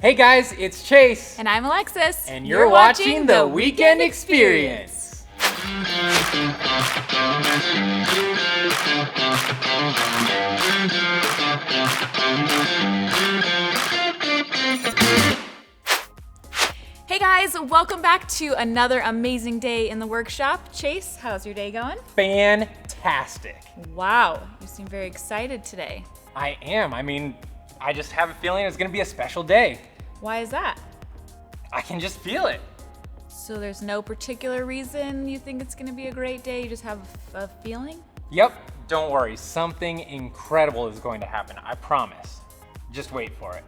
Hey guys, it's Chase. And I'm Alexis. And you're watching The Weekend Experience. Hey guys, welcome back to another amazing day in the workshop. Chase, how's your day going? Fantastic. Wow, you seem very excited today. I am. I just have a feeling it's going to be a special day. Why is that? I can just feel it. So there's no particular reason you think it's going to be a great day? You just have a feeling? Yep, don't worry. Something incredible is going to happen. I promise. Just wait for it.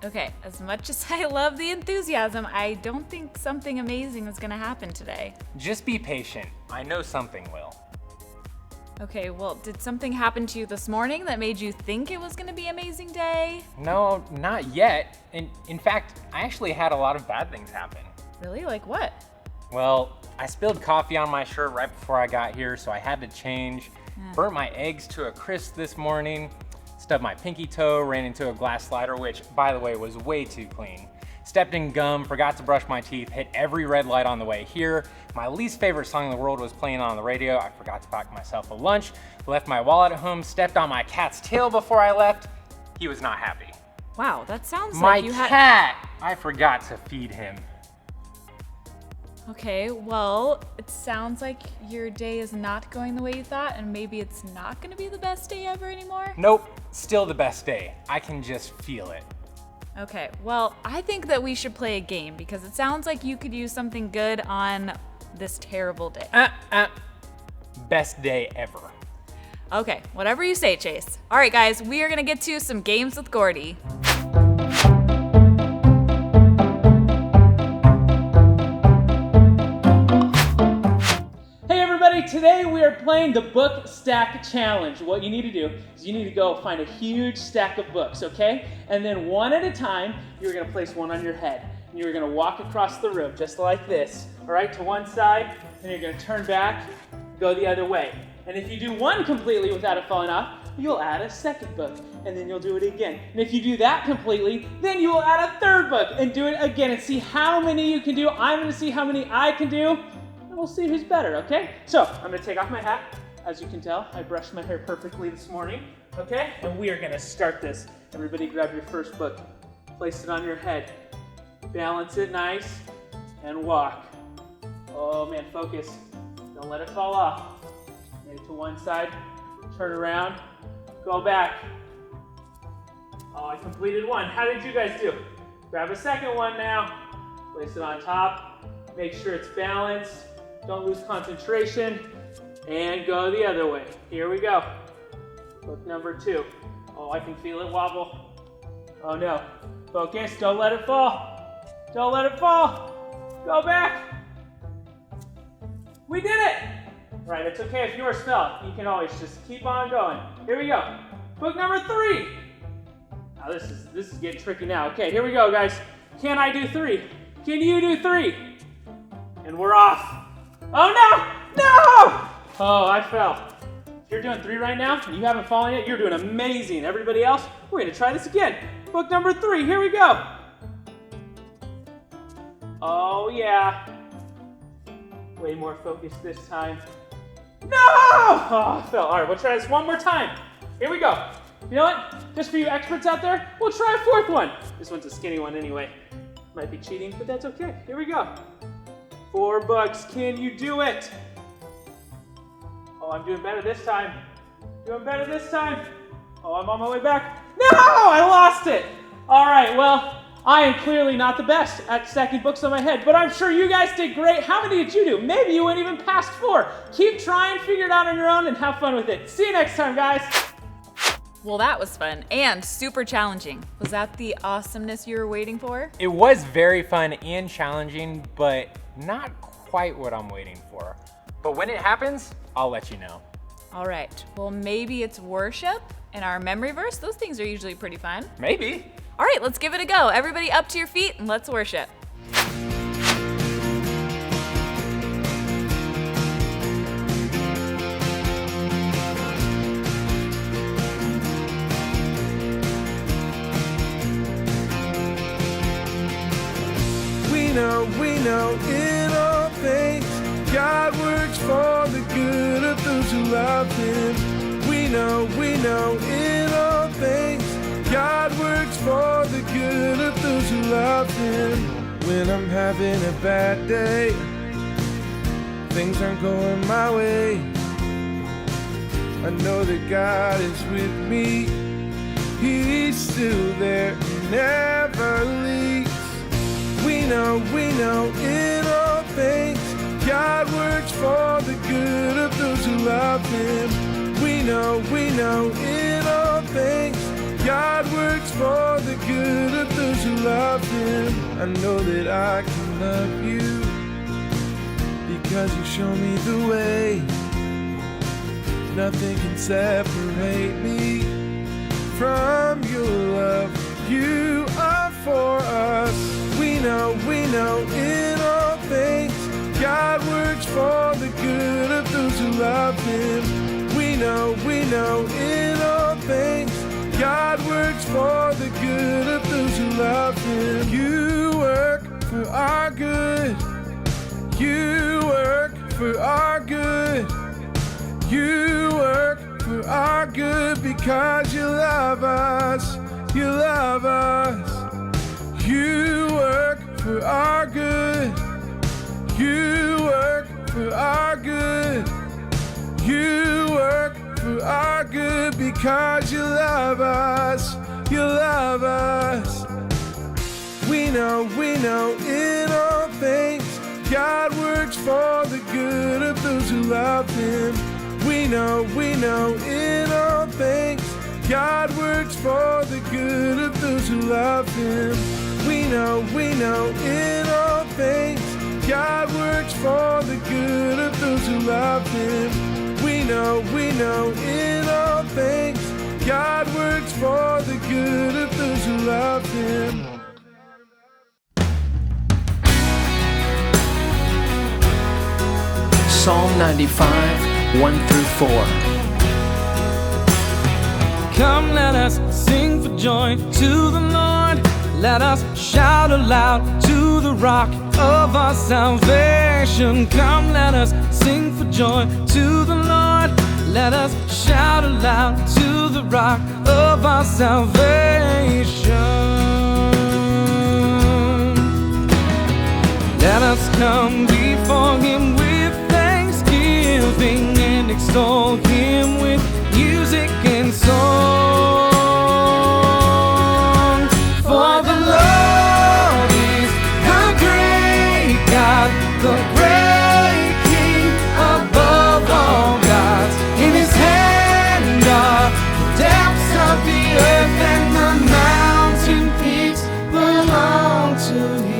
Okay, as much as I love the enthusiasm, I don't think something amazing is going to happen today. Just be patient. I know something will. Okay, well, did something happen to you this morning that made you think it was going to be an amazing day? No, not yet. In fact, I actually had a lot of bad things happen. Really? Like what? Well, I spilled coffee on my shirt right before I got here, so I had to change. Burnt my eggs to a crisp this morning. Stubbed my pinky toe, ran into a glass slider, which, by the way, was way too clean. Stepped in gum, forgot to brush my teeth, hit every red light on the way here. My least favorite song in the world was playing on the radio. I forgot to pack myself a lunch, left my wallet at home, stepped on my cat's tail before I left. He was not happy. Wow, that sounds My like you had... cat! I forgot to feed him. Okay, well, it sounds like your day is not going the way you thought, and maybe it's not going to be the best day ever anymore? Nope, still the best day. I can just feel it. Okay, well, I think that we should play a game because it sounds like you could use something good on this terrible day. Best day ever. Okay, whatever you say, Chase. All right, guys, we are going to get to some games with Gordy. Today we are playing the Book Stack Challenge. What you need to do is you need to go find a huge stack of books, okay? And then one at a time, you're gonna place one on your head. And you're gonna walk across the room just like this, all right, to one side, and you're gonna turn back, go the other way. And if you do one completely without it falling off, you'll add a second book, and then you'll do it again. And if you do that completely, then you will add a third book and do it again and see how many you can do. I'm gonna see how many I can do. We'll see who's better, okay? So, I'm gonna take off my hat. As you can tell, I brushed my hair perfectly this morning, okay? And we are gonna start this. Everybody grab your first book, place it on your head, balance it nice, and walk. Oh man, focus. Don't let it fall off. Get it to one side, turn around, go back. Oh, I completed one. How did you guys do? Grab a second one now, place it on top, make sure it's balanced. Don't lose concentration, and go the other way. Here we go. Book number 2. Oh, I can feel it wobble. Oh no. Focus, don't let it fall. Don't let it fall. Go back. We did it. Right, it's okay if yours fell. You can always just keep on going. Here we go. Book number 3. Now this is getting tricky now. Okay, here we go, guys. Can I do 3? Can you do 3? And we're off. Oh no! No! Oh, I fell. If you're doing 3 right now and you haven't fallen yet, you're doing amazing. Everybody else, we're gonna try this again. Book number 3, here we go. Oh yeah. Way more focused this time. No! Oh, I fell. All right, we'll try this one more time. Here we go. You know what? Just for you experts out there, we'll try a 4th one. This one's a skinny one anyway. Might be cheating, but that's okay. Here we go. 4 books. Can you do it? Oh, I'm doing better this time. Doing better this time. Oh, I'm on my way back. No! I lost it! All right, well, I am clearly not the best at stacking books on my head, but I'm sure you guys did great. How many did you do? Maybe you went even past 4. Keep trying, figure it out on your own, and have fun with it. See you next time, guys. Well, that was fun and super challenging. Was that the awesomeness you were waiting for? It was very fun and challenging, but not quite what I'm waiting for. But when it happens, I'll let you know. All right, well, maybe it's worship and our memory verse. Those things are usually pretty fun. Maybe. All right, let's give it a go. Everybody up to your feet and let's worship. we know in all things God works for the good of those who love Him. We know in all things God works for the good of those who love Him. When I'm having a bad day, things aren't going my way, I know that God is with me. He's still there, He never leaves. We know in all things God works for the good of those who love Him. We know in all things God works for the good of those who love Him. I know that I can love You because You show me the way. Nothing can separate me from Your love. You are for us. We know in all things God works for the good of those who love Him. We know in all things God works for the good of those who love Him. You work for our good. You work for our good. You work for our good because You love us. You love us. You work for our good. You work for our good. You work for our good because You love us. You love us. We know in all things God works for the good of those who love Him. We know in all things God works for the good of those who love Him. We know in all things God works for the good of those who love Him. We know in all things God works for the good of those who love Him. Psalm 95, 1-4. Come, let us sing for joy to the Lord. Let us shout aloud to the rock of our salvation. Come, let us sing for joy to the Lord. Let us shout aloud to the rock of our salvation. Let us come before Him with thanksgiving and extol Him with music and song. For the Lord is the great God, the great King above all gods. In His hand are the depths of the earth, and the mountain peaks belong to Him.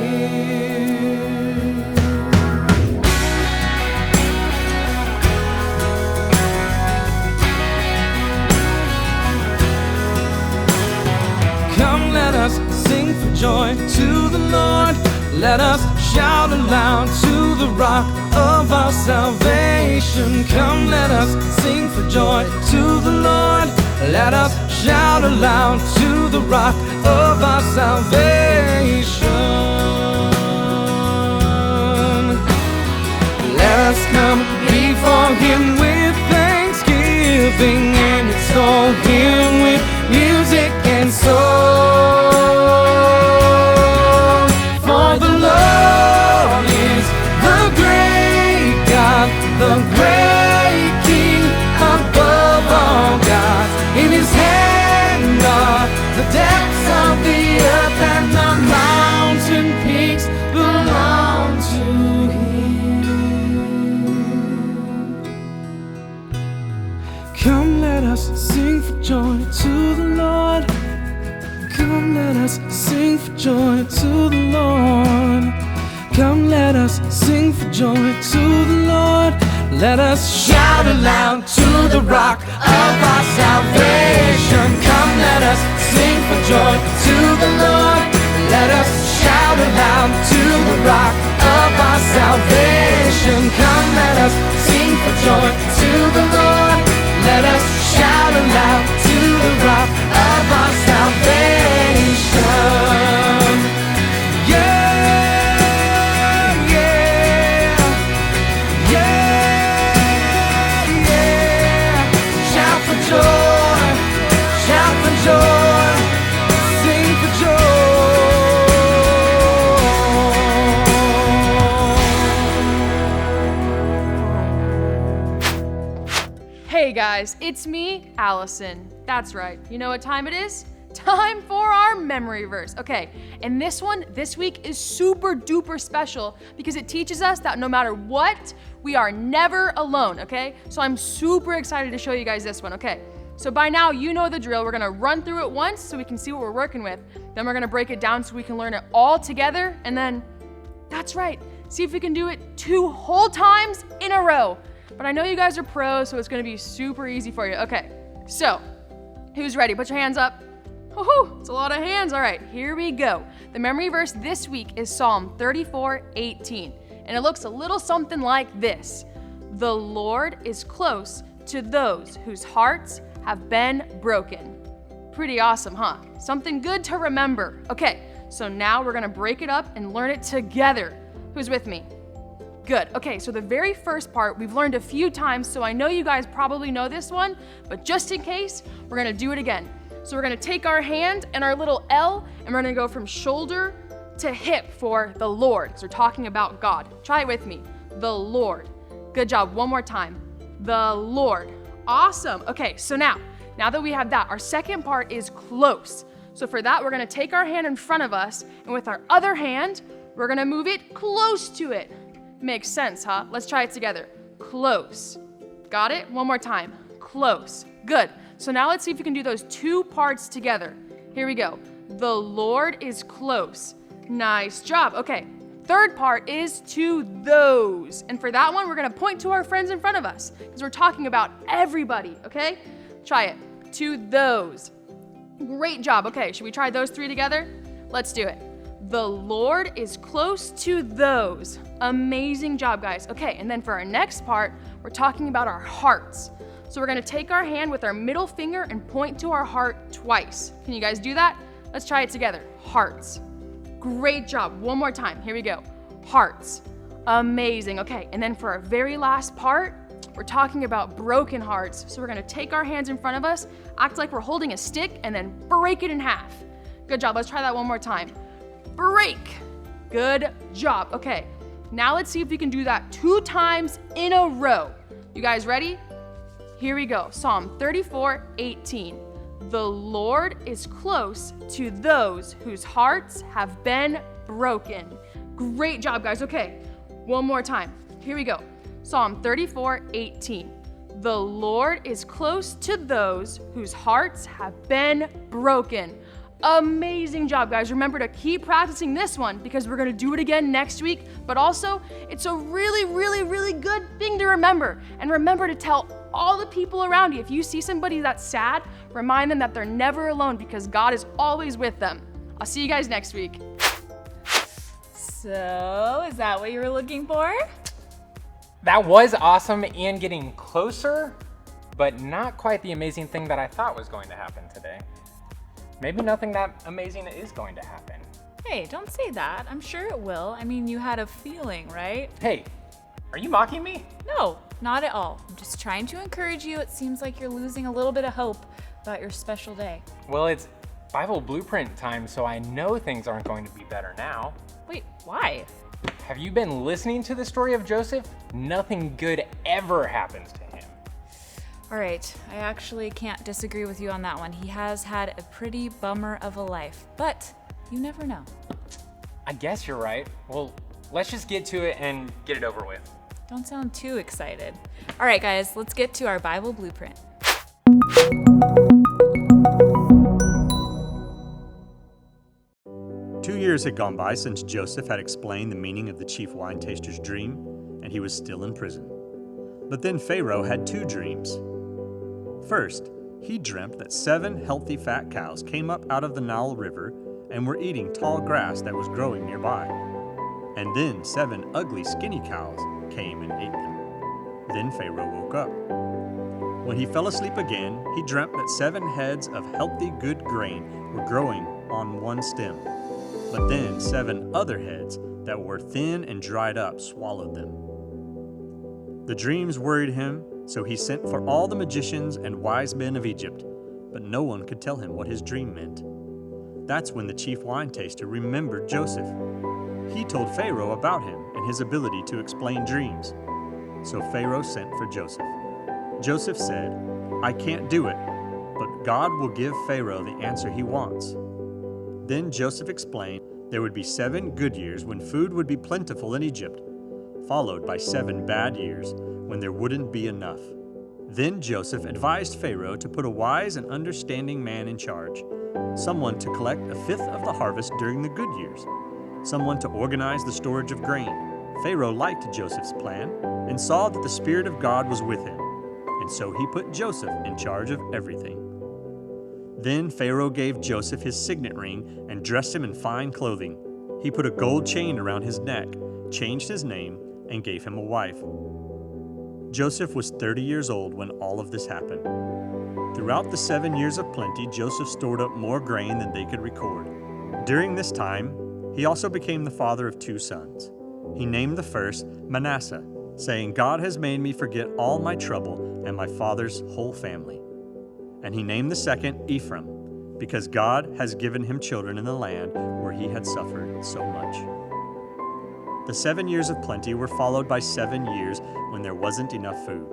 Sing for joy to the Lord. Let us shout aloud to the rock of our salvation. Come, let us sing for joy to the Lord. Let us shout aloud to the rock of our salvation. Let us come before Him with thanksgiving and extol Him with music and song. For the Lord is the great God, the great King above all gods. In His hand are the depths of the earth, and the mountain peaks belong to Him. Come, let us sing for joy to the Lord. Come, let us sing for joy to the Lord. Come, let us sing for joy to the Lord. Let us shout aloud to the rock of our salvation. Come, let us sing for joy to the Lord. Let us shout aloud to the rock of our salvation. Come, let us sing for joy to the Lord. Let us shout aloud to the rock of our salvation. Yeah. guys, it's me, Allison. That's right. You know what time it is? Time for our memory verse. Okay, and this one this week is super duper special because it teaches us that no matter what, we are never alone, okay? So I'm super excited to show you guys this one, okay? So by now, you know the drill. We're gonna run through it once so we can see what we're working with. Then we're gonna break it down so we can learn it all together. And then, that's right, see if we can do it 2 whole times in a row. But I know you guys are pros, so it's gonna be super easy for you. Okay, so who's ready? Put your hands up. Woohoo, it's a lot of hands. All right, here we go. The memory verse this week is Psalm 34:18. And it looks a little something like this. The Lord is close to those whose hearts have been broken. Pretty awesome, huh? Something good to remember. Okay, so now we're gonna break it up and learn it together. Who's with me? Good. Okay, so the very first part we've learned a few times, so I know you guys probably know this one, but just in case, we're gonna do it again. So we're gonna take our hand and our little L, and we're gonna go from shoulder to hip for the Lord, because we're talking about God. Try it with me. The Lord. Good job. One more time. The Lord. Awesome. Okay, so now that we have that, our second part is close. So for that, we're gonna take our hand in front of us, and with our other hand, we're gonna move it close to it. Makes sense, huh? Let's try it together. Close. Got it? One more time. Close. Good. So now let's see if we can do those 2 parts together. Here we go. The Lord is close. Nice job. Okay. Third part is to those. And for that one, we're going to point to our friends in front of us because we're talking about everybody, okay? Try it. To those. Great job. Okay, should we try those 3 together? Let's do it. The Lord is close to those. Amazing job, guys. Okay, and then for our next part, we're talking about our hearts. So we're gonna take our hand with our middle finger and point to our heart twice. Can you guys do that? Let's try it together. Hearts. Great job. One more time. Here we go. Hearts. Amazing. Okay, and then for our very last part, we're talking about broken hearts. So we're gonna take our hands in front of us, act like we're holding a stick, and then break it in half. Good job. Let's try that one more time. Break. Good job. Okay, now let's see if we can do that 2 times in a row. You guys ready? Here we go. Psalm 34:18. The Lord is close to those whose hearts have been broken. Great job, guys. Okay, one more time. Here we go. Psalm 34:18. The Lord is close to those whose hearts have been broken. Amazing job, guys. Remember to keep practicing this one because we're going to do it again next week. But also, it's a really, really, really good thing to remember. And remember to tell all the people around you. If you see somebody that's sad, remind them that they're never alone because God is always with them. I'll see you guys next week. So, is that what you were looking for? That was awesome and getting closer, but not quite the amazing thing that I thought was going to happen today. Maybe nothing that amazing is going to happen. Hey, don't say that. I'm sure it will. I mean, you had a feeling, right? Hey, are you mocking me? No, not at all. I'm just trying to encourage you. It seems like you're losing a little bit of hope about your special day. Well, it's Bible blueprint time, so I know things aren't going to be better now. Wait, why? Have you been listening to the story of Joseph? Nothing good ever happens to him. All right, I actually can't disagree with you on that one. He has had a pretty bummer of a life, but you never know. I guess you're right. Well, let's just get to it and get it over with. Don't sound too excited. All right, guys, let's get to our Bible blueprint. Two years had gone by since Joseph had explained the meaning of the chief wine taster's dream, and he was still in prison. But then Pharaoh had 2 dreams. First, he dreamt that 7 healthy fat cows came up out of the Nile River and were eating tall grass that was growing nearby. And then 7 ugly skinny cows came and ate them. Then Pharaoh woke up. When he fell asleep again, he dreamt that 7 heads of healthy good grain were growing on one stem. But then 7 other heads that were thin and dried up swallowed them. The dreams worried him, so he sent for all the magicians and wise men of Egypt, but no one could tell him what his dream meant. That's when the chief wine taster remembered Joseph. He told Pharaoh about him and his ability to explain dreams. So Pharaoh sent for Joseph. Joseph said, I can't do it, but God will give Pharaoh the answer he wants." Then Joseph explained there would be 7 good years when food would be plentiful in Egypt, followed by 7 bad years when there wouldn't be enough. Then Joseph advised Pharaoh to put a wise and understanding man in charge, someone to collect 1/5 of the harvest during the good years, someone to organize the storage of grain. Pharaoh liked Joseph's plan and saw that the Spirit of God was with him, and so he put Joseph in charge of everything. Then Pharaoh gave Joseph his signet ring and dressed him in fine clothing. He put a gold chain around his neck, changed his name, and gave him a wife. Joseph was 30 years old when all of this happened. Throughout the 7 years of plenty, Joseph stored up more grain than they could record. During this time, he also became the father of 2 sons. He named the first Manasseh, saying, "God has made me forget all my trouble and my father's whole family." And he named the second Ephraim, because God has given him children in the land where he had suffered so much. The 7 years of plenty were followed by 7 years when there wasn't enough food.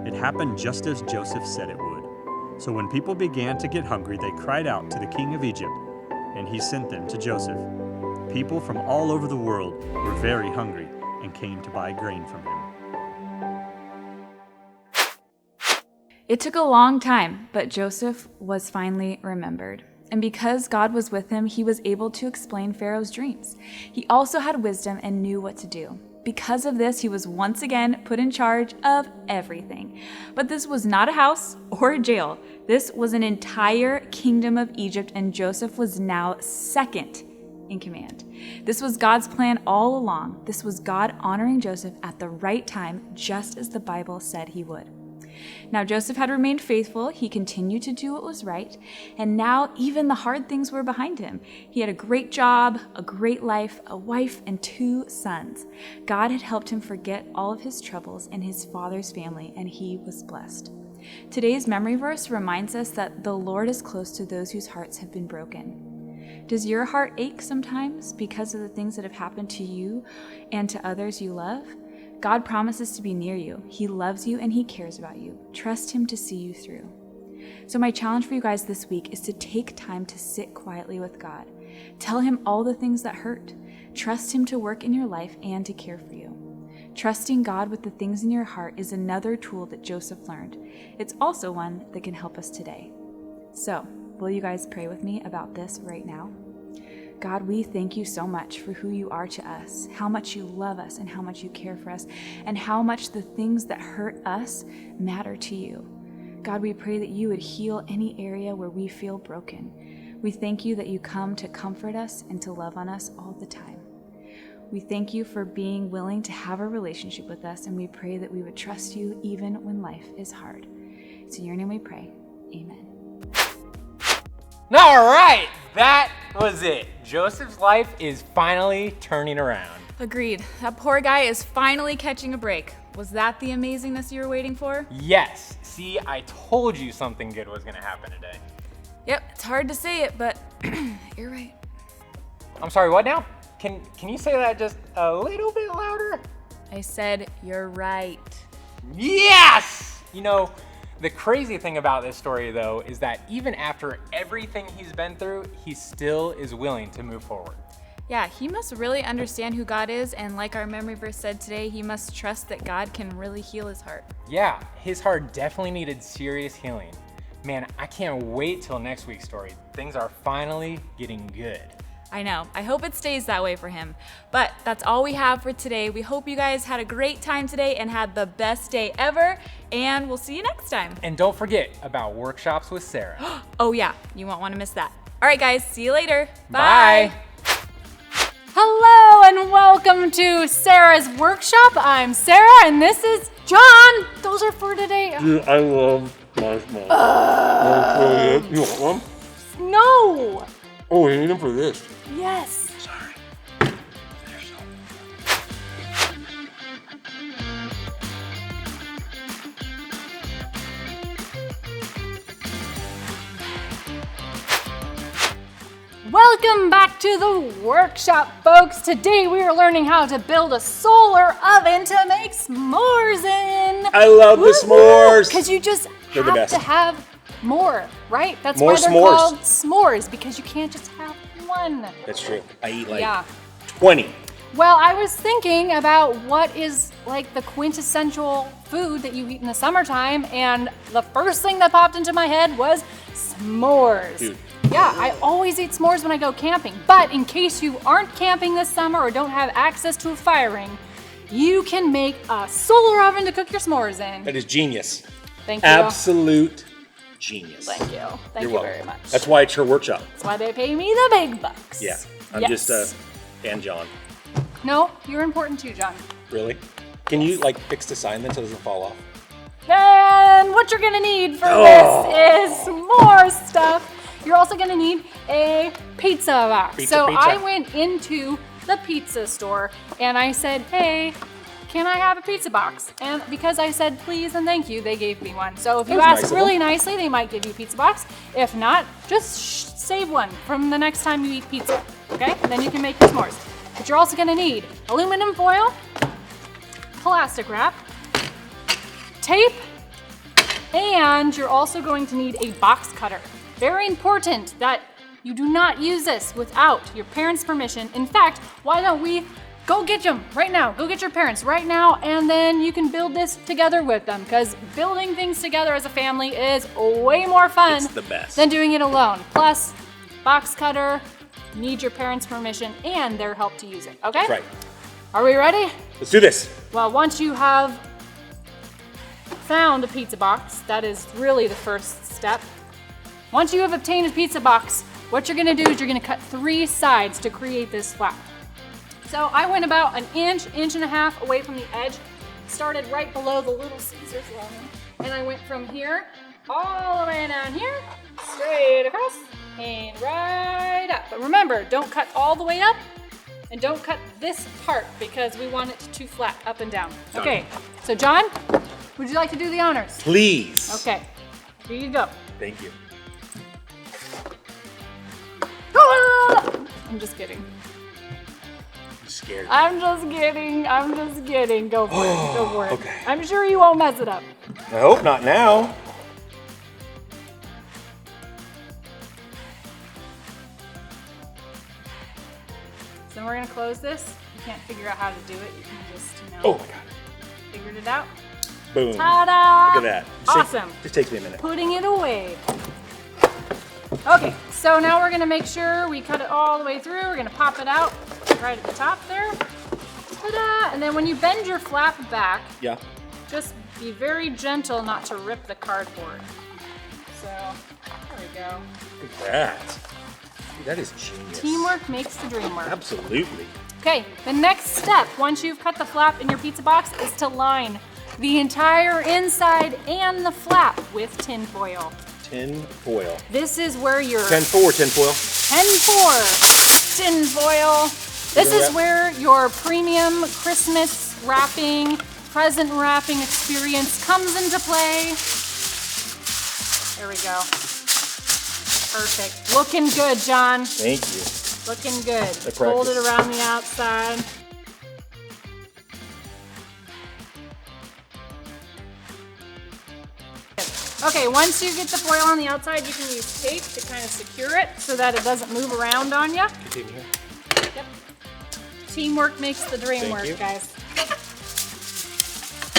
It happened just as Joseph said it would. So when people began to get hungry, they cried out to the king of Egypt, and he sent them to Joseph. People from all over the world were very hungry and came to buy grain from him. It took a long time, but Joseph was finally remembered. And because God was with him, he was able to explain Pharaoh's dreams. He also had wisdom and knew what to do. Because of this, he was once again put in charge of everything. But this was not a house or a jail. This was an entire kingdom of Egypt, and Joseph was now second in command. This was God's plan all along. This was God honoring Joseph at the right time, just as the Bible said he would. Now Joseph had remained faithful. He continued to do what was right. And now even the hard things were behind him. He had a great job, a great life, a wife, and 2 sons. God had helped him forget all of his troubles and his father's family, and he was blessed. Today's memory verse reminds us that the Lord is close to those whose hearts have been broken. Does your heart ache sometimes because of the things that have happened to you and to others you love? God promises to be near you. He loves you and he cares about you. Trust him to see you through. So my challenge for you guys this week is to take time to sit quietly with God. Tell him all the things that hurt. Trust him to work in your life and to care for you. Trusting God with the things in your heart is another tool that Joseph learned. It's also one that can help us today. So, will you guys pray with me about this right now? God, we thank you so much for who you are to us, how much you love us and how much you care for us, and how much the things that hurt us matter to you. God, we pray that you would heal any area where we feel broken. We thank you that you come to comfort us and to love on us all the time. We thank you for being willing to have a relationship with us, and we pray that we would trust you even when life is hard. It's in your name we pray. Amen. All right, that was it. Joseph's life is finally turning around. Agreed. That poor guy is finally catching a break. Was that the amazingness you were waiting for? Yes. See, I told you something good was going to happen today. Yep, it's hard to say it, but you're right. I'm sorry, what now? Can you say that just a little bit louder? I said you're right. Yes! You know, the crazy thing about this story, though, is that even after everything he's been through, he still is willing to move forward. Yeah, he must really understand who God is, and like our memory verse said today, he must trust that God can really heal his heart. Yeah, his heart definitely needed serious healing. Man, I can't wait till next week's story. Things are finally getting good. I know. I hope it stays that way for him. But that's all we have for today. We hope you guys had a great time today and had the best day ever, and we'll see you next time. And don't forget about workshops with Sarah. Oh yeah, you won't want to miss that. All right guys, see you later. Bye. Hello and welcome to Sarah's workshop. I'm Sarah and this is John. Those are for today. Dude, I love marshmallows. You want one? No. Oh, we need them for this. Yes. Welcome Welcome back to the workshop, folks. Today we are learning how to build a solar oven to make s'mores in. I love the s'mores. Because you just They're the have best. to have more, right? That's More why they're s'mores. called s'mores, because you can't just have one. That's true. I eat like Yeah. 20. Well, I was thinking about what is like the quintessential food that you eat in the summertime, and the first thing that popped into my head was s'mores. Dude. Yeah, I always eat s'mores when I go camping. But in case you aren't camping this summer or don't have access to a fire ring, you can make a solar oven to cook your s'mores in. That is genius. Thank you. Absolute genius. Thank you. Thank You're you welcome. very much. That's why it's her workshop. That's why they pay me the big bucks. Yeah. I'm Yes. just and John. No, you're important too, John. Really? Can you like fix the sign then so it doesn't fall off? Then what you're gonna need for Oh. this is more stuff. You're also gonna need a pizza box. Pizza, so pizza. I went into the pizza store and I said, hey, can I have a pizza box? And because I said please and thank you, they gave me one. So if you That was ask nice of really them. nicely, they might give you a pizza box. If not, just save one from the next time you eat pizza, okay? Then you can make your s'mores. But you're also gonna need aluminum foil, plastic wrap, tape, and you're also going to need a box cutter. Very important that you do not use this without your parents' permission. In fact, why don't we go get them right now? Go get your parents right now, and then you can build this together with them, because building things together as a family is way more fun It's the best. than doing it alone. Plus, box cutter, need your parents' permission and their help to use it, okay? That's right. Are we ready? Let's do this. Well, once you have found a pizza box, that is really the first step. Once you have obtained a pizza box, what you're gonna do is you're gonna cut 3 sides to create this flap. So I went about an inch and a half away from the edge, started right below the Little Caesars line, and I went from here all the way down here, straight across, and right up. But remember, don't cut all the way up, and don't cut this part because we want it to flap up and down. Okay, so John, would you like to do the honors? Please. Okay, here you go. Thank you. I'm just kidding. I'm scared. I'm just kidding. I'm just kidding. Go for it. Go for it. Okay. I'm sure you won't mess it up. I hope not now. So we're gonna close this. You can't figure out how to do it. You can just, Oh my God. figured it out. Boom. Ta-da! Look at that. Awesome. Just takes me a minute. Putting it away. Okay, so now we're gonna make sure we cut it all the way through. We're gonna pop it out right at the top there. Ta-da! And then when you bend your flap back, Yeah. just be very gentle not to rip the cardboard. So, there we go. Look at that. Dude, that is genius. Teamwork makes the dream work. Absolutely. Okay, the next step, once you've cut the flap in your pizza box, is to line the entire inside and the flap with tin foil. Tin foil. This is where your 10-4 tin foil. 10-4 tin foil. This Gonna is wrap- where your premium Christmas wrapping, present wrapping experience comes into play. There we go. Perfect. Looking good, John. Thank you. Looking good. I Fold it practiced. around the outside. Okay, once you get the foil on the outside, you can use tape to kind of secure it so that it doesn't move around on you. Continue here. Yep. Teamwork makes the dream Thank work, you. guys.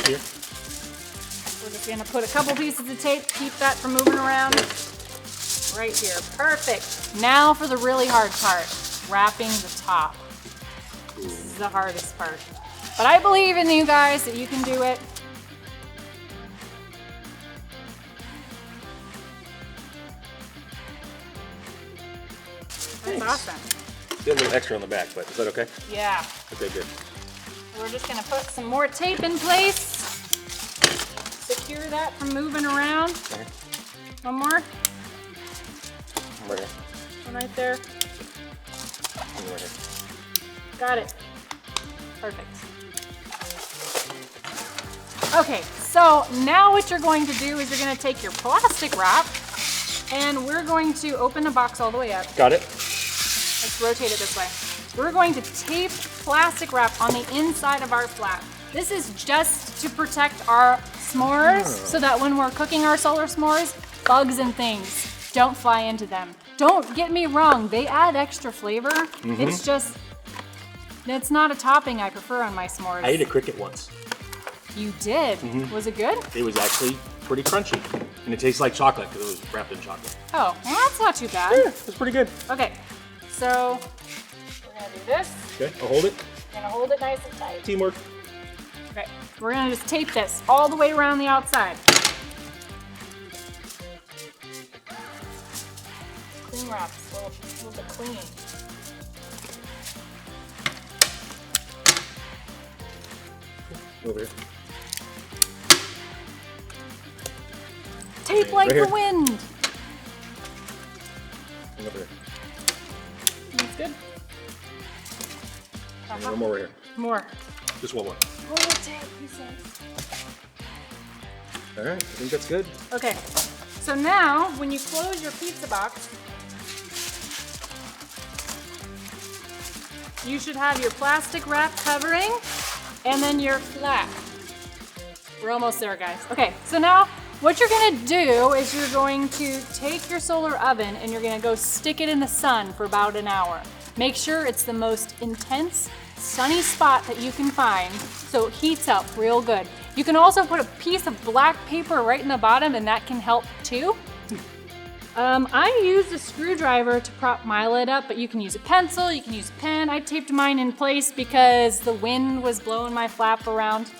Here. We're just gonna put a couple pieces of tape, keep that from moving around. Right here, perfect. Now for the really hard part, wrapping the top. This is the hardest part. But I believe in you guys that you can do it. That's awesome. Get a little extra on the back, but is that okay? Yeah. Okay, good. We're just gonna put some more tape in place. Secure that from moving around. Okay. One more, I'm right here. one right there. I'm right here. Got it. Perfect. Okay, so now what you're going to do is you're gonna take your plastic wrap and we're going to open the box all the way up. Got it. Let's rotate it this way. We're going to tape plastic wrap on the inside of our flap. This is just to protect our s'mores so that when we're cooking our solar s'mores, bugs and things don't fly into them. Don't get me wrong, they add extra flavor. It's just, it's not a topping I prefer on my s'mores. I ate a cricket once. You did? Was it good? It was actually pretty crunchy. And it tastes like chocolate because it was wrapped in chocolate. Oh, well, that's not too bad. Yeah, it's pretty good. Okay, so we're gonna do this. Okay, I'll hold it. We're gonna hold it nice and tight. Teamwork. Okay, we're gonna just tape this all the way around the outside. Clean wraps, a little bit clean. Over here. Tape like right here. the wind. And over here. That's good. And one more right here. More. Just one more. More tape, he says. All right, I think that's good. Okay, so now when you close your pizza box, you should have your plastic wrap covering and then your flap. We're almost there, guys. Okay, so now what you're gonna do is you're going to take your solar oven and you're gonna go stick it in the sun for about an hour. Make sure it's the most intense, sunny spot that you can find so it heats up real good. You can also put a piece of black paper right in the bottom and that can help too. I used a screwdriver to prop my lid up, but you can use a pencil, you can use a pen. I taped mine in place because the wind was blowing my flap around.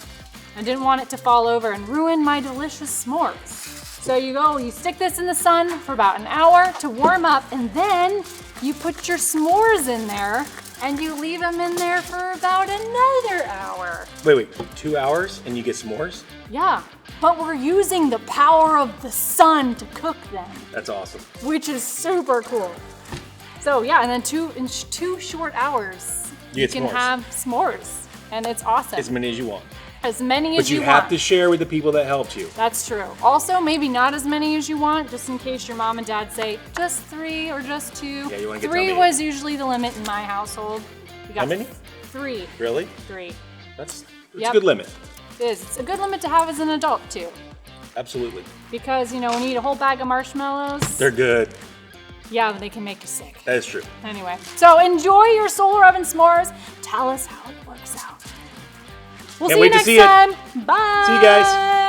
I didn't want it to fall over and ruin my delicious s'mores. So you stick this in the sun for about an hour to warm up, and then you put your s'mores in there and you leave them in there for about another hour. Wait, 2 hours and you get s'mores? Yeah, but we're using the power of the sun to cook them, That's awesome. which is super cool. So yeah, and then in 2 short hours, You get can s'mores. have s'mores, and it's awesome. As many as you want. As many But as you you have want. to share with the people that helped you. That's true. Also, maybe not as many as you want, just in case your mom and dad say just 3 or just 2. Yeah, you wanna get 3 tummy was usually the limit in my household. We got How many? 3. Really? 3. That's Yep. a good limit. It is. It's a good limit to have as an adult too, Absolutely. because when you eat a whole bag of marshmallows, They're good. yeah, they can make you sick. That is true. Anyway, so enjoy your solar oven s'mores. Tell us how it works out. We'll Can't see wait you to next see it. time. Bye. See you guys.